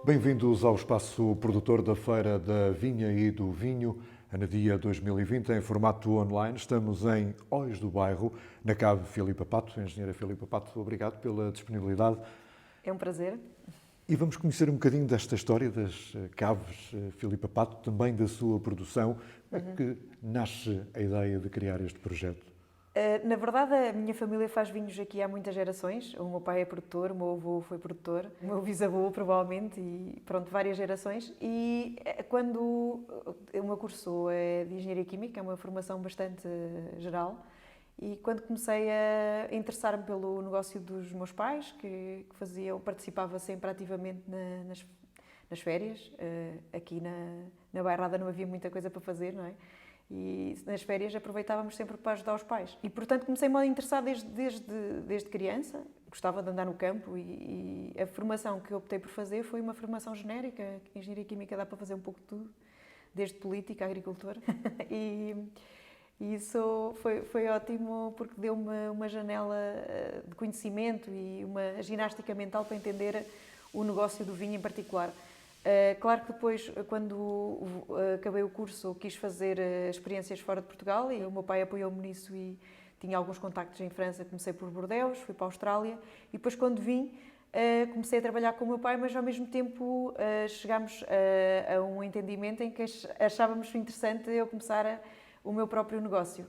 Bem-vindos ao espaço produtor da Feira da Vinha e do Vinho, Anadia 2020, em formato online. Estamos em Ois do Bairro, na cave Filipa Pato. Engenheira Filipa Pato, obrigado pela disponibilidade. É um prazer. E vamos conhecer um bocadinho desta história das caves Filipa Pato, também da sua produção. Como é que nasce a ideia de criar este projeto? Na verdade, a minha família faz vinhos aqui há muitas gerações. O meu pai é produtor, o meu avô foi produtor, o meu bisavô provavelmente, e pronto, várias gerações. E quando o meu curso é de Engenharia Química, é uma formação bastante geral, e quando comecei a interessar-me pelo negócio dos meus pais, que faziam, participava sempre ativamente nas férias, aqui na Bairrada não havia muita coisa para fazer, não é? E nas férias aproveitávamos sempre para ajudar os pais. E, portanto, comecei-me a interessar desde criança. Gostava de andar no campo e a formação que optei por fazer foi uma formação genérica. Engenharia Química dá para fazer um pouco de tudo, desde política, agricultura. E isso foi ótimo porque deu-me uma janela de conhecimento e uma ginástica mental para entender o negócio do vinho em particular. Claro que depois, quando acabei o curso, quis fazer experiências fora de Portugal e o meu pai apoiou-me nisso e tinha alguns contactos em França. Comecei por Bordeaux, fui para a Austrália e depois, quando vim, comecei a trabalhar com o meu pai, mas ao mesmo tempo chegámos a um entendimento em que achávamos interessante eu começar o meu próprio negócio.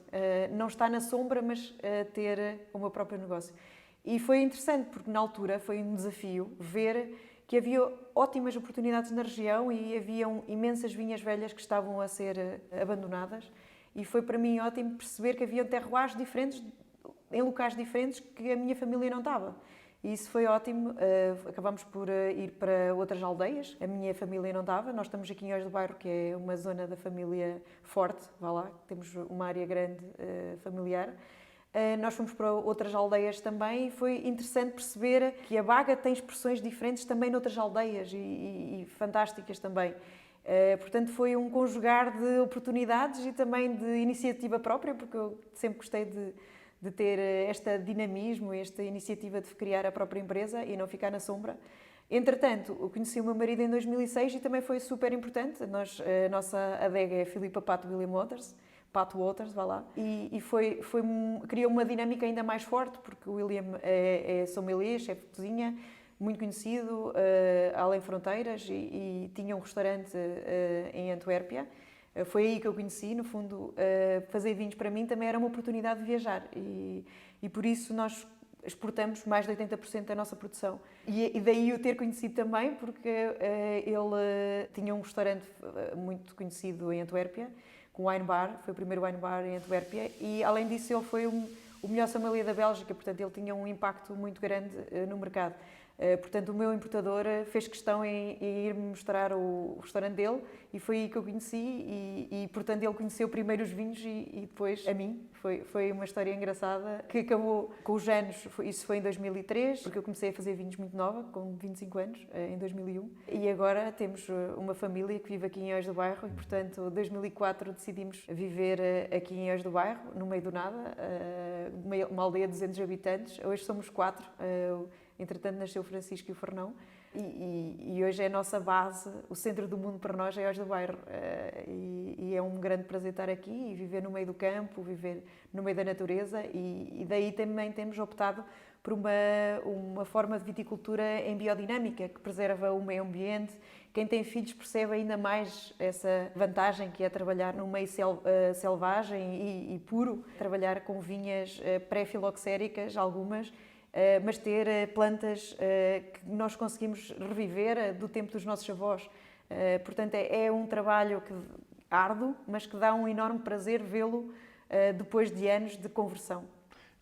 Não estar na sombra, mas ter o meu próprio negócio. E foi interessante porque na altura foi um desafio ver que havia ótimas oportunidades na região e haviam imensas vinhas velhas que estavam a ser abandonadas, e foi para mim ótimo perceber que havia terroirs diferentes, em locais diferentes, que a minha família não estava. E isso foi ótimo. Acabámos por ir para outras aldeias. A minha família não estava. Nós estamos aqui em Ois do Bairro, que é uma zona da família forte, vá lá, temos uma área grande familiar. Nós fomos para outras aldeias também e foi interessante perceber que a Baga tem expressões diferentes também noutras aldeias e fantásticas também. Portanto, foi um conjugar de oportunidades e também de iniciativa própria, porque eu sempre gostei de ter este dinamismo, esta iniciativa de criar a própria empresa e não ficar na sombra. Entretanto, eu conheci o meu marido em 2006 e também foi super importante. A nossa adega é Filipa Pato William Waters, Pato Waters, vá lá, e criou uma dinâmica ainda mais forte, porque o William é sommelier, chefe de cozinha, muito conhecido, além fronteiras, e tinha um restaurante em Antuérpia. Foi aí que eu conheci, no fundo, fazer vinhos para mim também era uma oportunidade de viajar, e por isso nós exportamos mais de 80% da nossa produção. E daí o ter conhecido também, porque ele tinha um restaurante muito conhecido em Antuérpia, com wine bar, foi o primeiro wine bar em Antuérpia, e além disso ele foi o melhor sommelier da Bélgica, portanto ele tinha um impacto muito grande no mercado. Portanto, o meu importador fez questão em ir-me mostrar o restaurante dele, e foi aí que eu conheci, e portanto ele conheceu primeiro os vinhos e depois a mim. Foi uma história engraçada que acabou com os anos. Isso foi em 2003, porque eu comecei a fazer vinhos muito nova, com 25 anos, em 2001. E agora temos uma família que vive aqui em Ois do Bairro e, portanto, em 2004 decidimos viver aqui em Ois do Bairro, no meio do nada, uma aldeia de 200 habitantes. Hoje somos 4. Entretanto, nasceu o Francisco e o Fernão. E hoje é a nossa base, o centro do mundo para nós é Ois do Bairro. E é um grande prazer estar aqui e viver no meio do campo, viver no meio da natureza. E daí também temos optado por uma forma de viticultura em biodinâmica, que preserva o meio ambiente. Quem tem filhos percebe ainda mais essa vantagem que é trabalhar num meio selvagem e puro, trabalhar com vinhas pré-filoxéricas, algumas, mas ter plantas que nós conseguimos reviver do tempo dos nossos avós. Portanto, é um trabalho árduo, mas que dá um enorme prazer vê-lo depois de anos de conversão.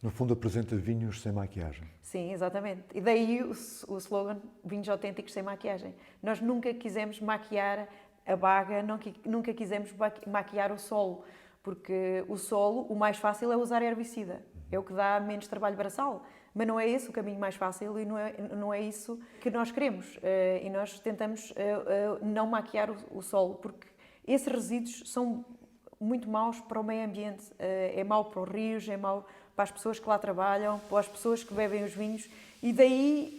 No fundo, apresenta vinhos sem maquiagem. Sim, exatamente. E daí o slogan Vinhos Autênticos Sem Maquiagem. Nós nunca quisemos maquiar a baga, nunca quisemos maquiar o solo, porque o solo, o mais fácil é usar herbicida. É o que dá menos trabalho braçal. Mas não é esse o caminho mais fácil e não é isso que nós queremos. E nós tentamos não maquiar o solo, porque esses resíduos são muito maus para o meio ambiente. É mau para os rios, é mau para as pessoas que lá trabalham, para as pessoas que bebem os vinhos. E daí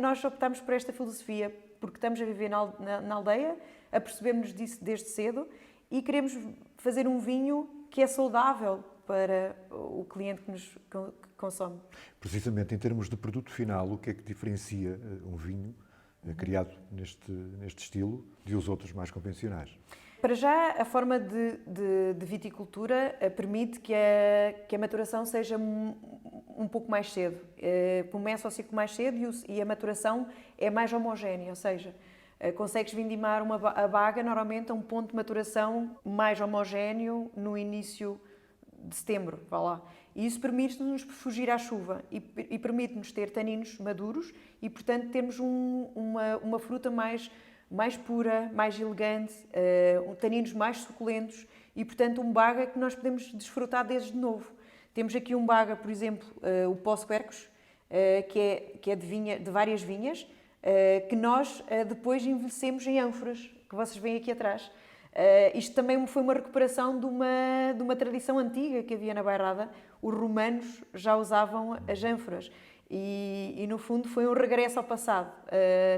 nós optamos por esta filosofia. porque estamos a viver na aldeia, apercebemos-nos disso desde cedo e queremos fazer um vinho que é saudável para o cliente que consome. Precisamente em termos de produto final, o que é que diferencia um vinho criado neste estilo de os outros mais convencionais? Para já, a forma de viticultura permite que a maturação seja um pouco mais cedo. Começa o ciclo mais cedo e a maturação é mais homogénea, ou seja, consegues vindimar a baga normalmente a um ponto de maturação mais homogéneo no início de setembro, vá lá. E isso permite-nos fugir à chuva e permite-nos ter taninos maduros e, portanto, termos uma fruta mais pura, mais elegante, taninos mais suculentos e, portanto, um baga que nós podemos desfrutar desde novo. Temos aqui um baga, por exemplo, o Pós-Quercus, que é de várias vinhas, que nós depois envelhecemos em ânforas, que vocês veem aqui atrás. Isto também foi uma recuperação de uma tradição antiga que havia na Bairrada. Os romanos já usavam as ânforas e no fundo, foi um regresso ao passado.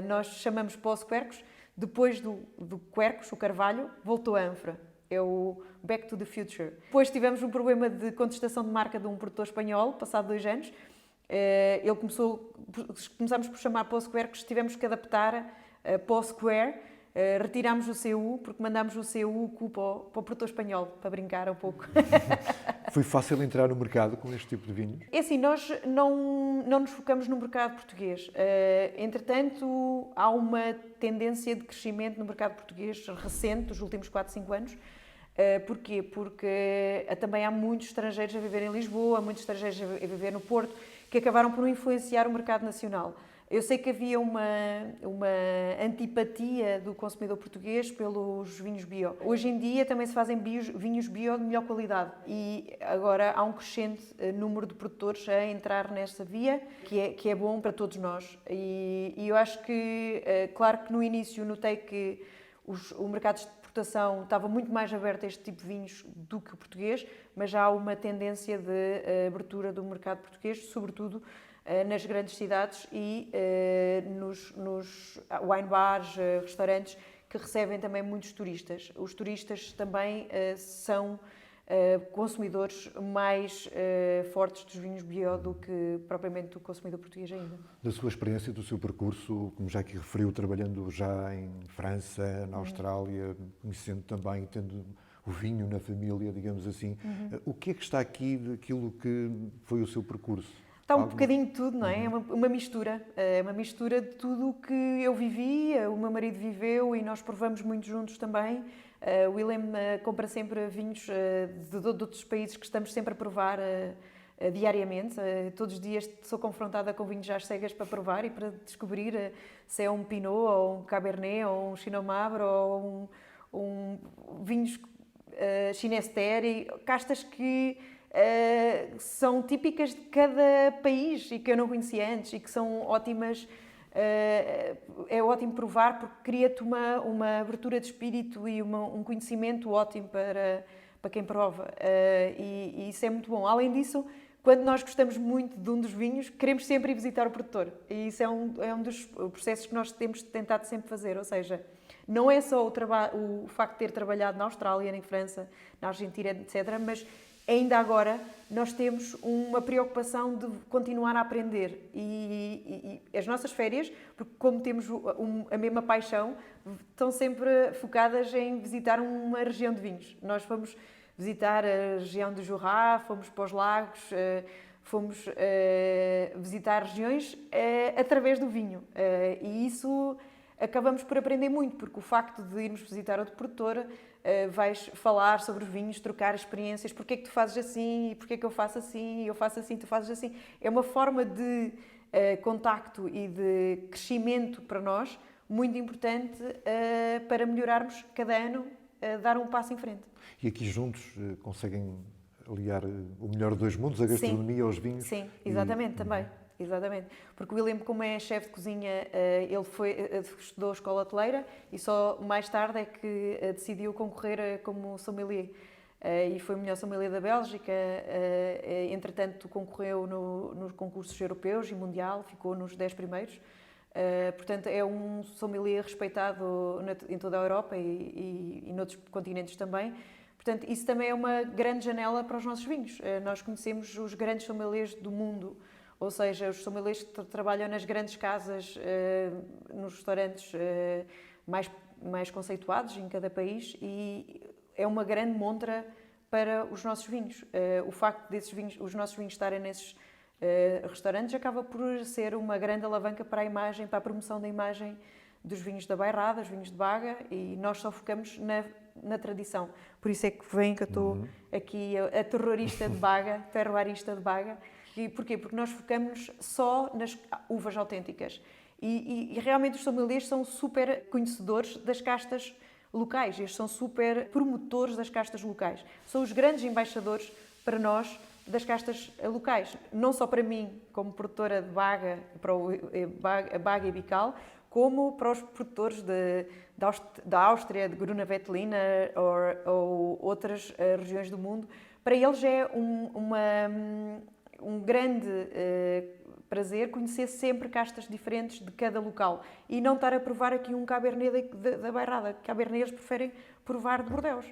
Nós chamamos Pós-Quercus. Depois do Quercus, o carvalho, voltou a ânfora. É o Back to the Future. Depois tivemos um problema de contestação de marca de um produtor espanhol, passado 2 anos. Começámos por chamar Pós-Quercus, tivemos que adaptar Pós-Quer. Retirámos o CU, porque mandámos o CU para o produtor espanhol, para brincar um pouco. Foi fácil entrar no mercado com este tipo de vinhos? É assim, nós não nos focamos no mercado português. Entretanto, há uma tendência de crescimento no mercado português recente, dos últimos 4, 5 anos. Porquê? Porque também há muitos estrangeiros a viver em Lisboa, muitos estrangeiros a viver no Porto, que acabaram por influenciar o mercado nacional. Eu sei que havia uma antipatia do consumidor português pelos vinhos bio. Hoje em dia também se fazem vinhos bio de melhor qualidade e agora há um crescente número de produtores a entrar nessa via, que é bom para todos nós. E eu acho que, claro que no início notei que o mercado de exportação estava muito mais aberto a este tipo de vinhos do que o português, mas já há uma tendência de abertura do mercado português, sobretudo nas grandes cidades e nos wine bars, restaurantes que recebem também muitos turistas. Os turistas também são consumidores mais fortes dos vinhos bio do que propriamente o consumidor português ainda. Da sua experiência, do seu percurso, como já aqui referiu, trabalhando já em França, na Austrália, conhecendo também, tendo o vinho na família, digamos assim, o que é que está aqui daquilo que foi o seu percurso? Está um bocadinho de tudo, não é? É uma mistura. É uma mistura de tudo o que eu vivi, o meu marido viveu e nós provamos muito juntos também. O William compra sempre vinhos de outros países que estamos sempre a provar diariamente. Todos os dias sou confrontada com vinhos às cegas para provar e para descobrir se é um Pinot, ou um Cabernet, ou um Pinot Noir, ou vinhos Chinester, castas que são típicas de cada país e que eu não conhecia antes e que são ótimas. É ótimo provar porque cria-te uma abertura de espírito e um conhecimento ótimo para quem prova. E isso é muito bom. Além disso, quando nós gostamos muito de um dos vinhos, queremos sempre ir visitar o produtor. E isso é um dos processos que nós temos tentado sempre fazer. Ou seja, não é só o facto de ter trabalhado na Austrália, em França, na Argentina, etc., mas ainda agora nós temos uma preocupação de continuar a aprender e as nossas férias, porque como temos a mesma paixão, estão sempre focadas em visitar uma região de vinhos. Nós fomos visitar a região do Jura, fomos para os lagos, fomos visitar regiões através do vinho e isso acabamos por aprender muito, porque o facto de irmos visitar outro produtor, vais falar sobre os vinhos, trocar experiências, porque é que tu fazes assim, e porque é que eu faço assim, eu faço assim, tu fazes assim. É uma forma de contacto e de crescimento para nós, muito importante para melhorarmos cada ano, dar um passo em frente. E aqui juntos conseguem aliar o melhor de dois mundos, a gastronomia aos vinhos? Sim, exatamente, também. Exatamente, porque o William, como é chefe de cozinha, ele estudou a escola hoteleira e só mais tarde é que decidiu concorrer como sommelier. E foi o melhor sommelier da Bélgica, entretanto concorreu nos concursos europeus e mundial, ficou nos 10 primeiros. Portanto, é um sommelier respeitado em toda a Europa e noutros continentes também. Portanto, isso também é uma grande janela para os nossos vinhos. Nós conhecemos os grandes sommeliers do mundo, ou seja, os sommeliers que trabalham nas grandes casas, nos restaurantes mais conceituados em cada país, e é uma grande montra para os nossos vinhos. O facto os nossos vinhos estarem nesses restaurantes acaba por ser uma grande alavanca para a imagem, para a promoção da imagem dos vinhos da Bairrada, os vinhos de Baga, e nós só focamos na tradição. Por isso é que vem que eu estou aqui a terrorista de Baga, terroirista de Baga. E porquê? Porque nós focamos só nas uvas autênticas. E realmente os sommeliers são super conhecedores das castas locais. Eles são super promotores das castas locais. São os grandes embaixadores para nós das castas locais. Não só para mim, como produtora de Baga, para a Baga e Bical, como para os produtores da Áustria, de Grüne Veltliner ou outras regiões do mundo. Para eles é um grande prazer conhecer sempre castas diferentes de cada local e não estar a provar aqui um Cabernet da Bairrada. Cabernet eles preferem provar de Bordeaux.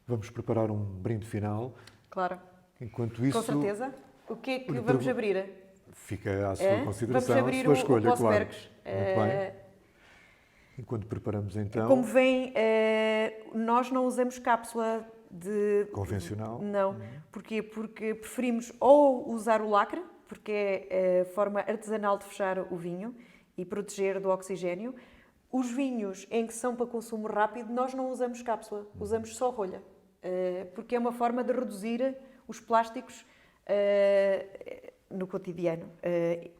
Vamos preparar um brinde final. Claro. Enquanto isso... Com certeza. O que é que vamos abrir? Fica à sua consideração, vamos abrir à sua escolha, o claro. Possbergs. Muito bem. Enquanto preparamos então... Como vem, nós não usamos cápsula convencional? Não. Porquê? Porque preferimos ou usar o lacre, porque é a forma artesanal de fechar o vinho e proteger do oxigênio. Os vinhos em que são para consumo rápido, nós não usamos cápsula, usamos só rolha, porque é uma forma de reduzir os plásticos no cotidiano.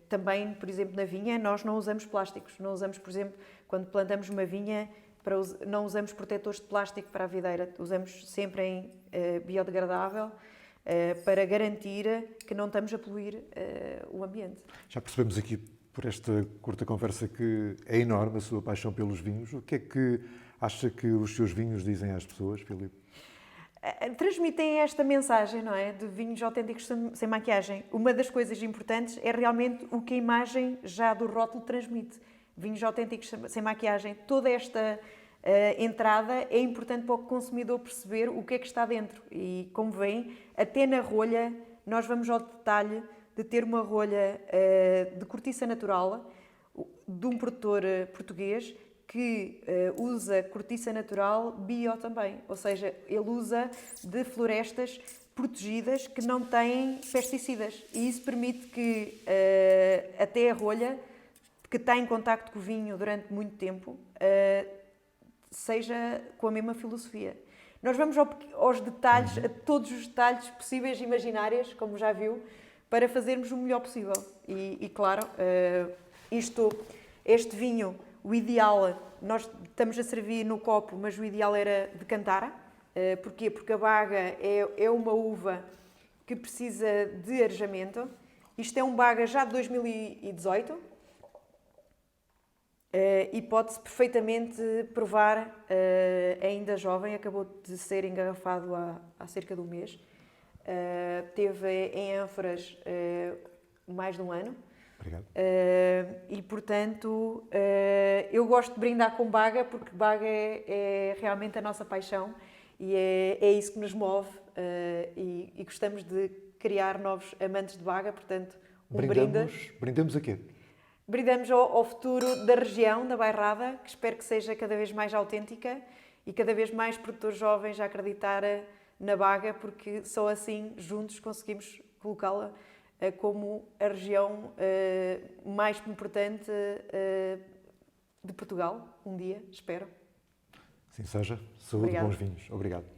Também, por exemplo, na vinha, nós não usamos plásticos. Não usamos, por exemplo, quando plantamos uma vinha, não usamos protetores de plástico para a videira. Usamos sempre em biodegradável para garantir que não estamos a poluir o ambiente. Já percebemos aqui, por esta curta conversa, que é enorme a sua paixão pelos vinhos. O que é que acha que os seus vinhos dizem às pessoas, Filipe? Transmitem esta mensagem, não é? De vinhos autênticos sem maquiagem. Uma das coisas importantes é realmente o que a imagem já do rótulo transmite. Vinhos autênticos sem maquiagem. Toda esta entrada é importante para o consumidor perceber o que é que está dentro. E, como veem, até na rolha, nós vamos ao detalhe de ter uma rolha de cortiça natural de um produtor português que usa cortiça natural bio também. Ou seja, ele usa de florestas protegidas que não têm pesticidas. E isso permite que até a rolha, que está em contacto com o vinho durante muito tempo, seja com a mesma filosofia. Nós vamos aos detalhes, a todos os detalhes possíveis e imaginários, como já viu, para fazermos o melhor possível. E claro, este vinho, o ideal, nós estamos a servir no copo, mas o ideal era de Cantara. Porquê? Porque a Baga é uma uva que precisa de arejamento. Isto é um Baga já de 2018. E pode-se perfeitamente provar, ainda jovem, acabou de ser engarrafado há cerca de um mês. Teve em ânforas mais de um ano. Obrigado. E, portanto, eu gosto de brindar com Baga, porque Baga é realmente a nossa paixão e é isso que nos move, e gostamos de criar novos amantes de Baga, portanto, Brindamos a quê? Brindamos ao futuro da região, da Bairrada, que espero que seja cada vez mais autêntica e cada vez mais produtores jovens a acreditar na Baga, porque só assim, juntos, conseguimos colocá-la como a região mais importante de Portugal, um dia, espero. Assim seja. Saúde e Obrigada. bons vinhos. Obrigado.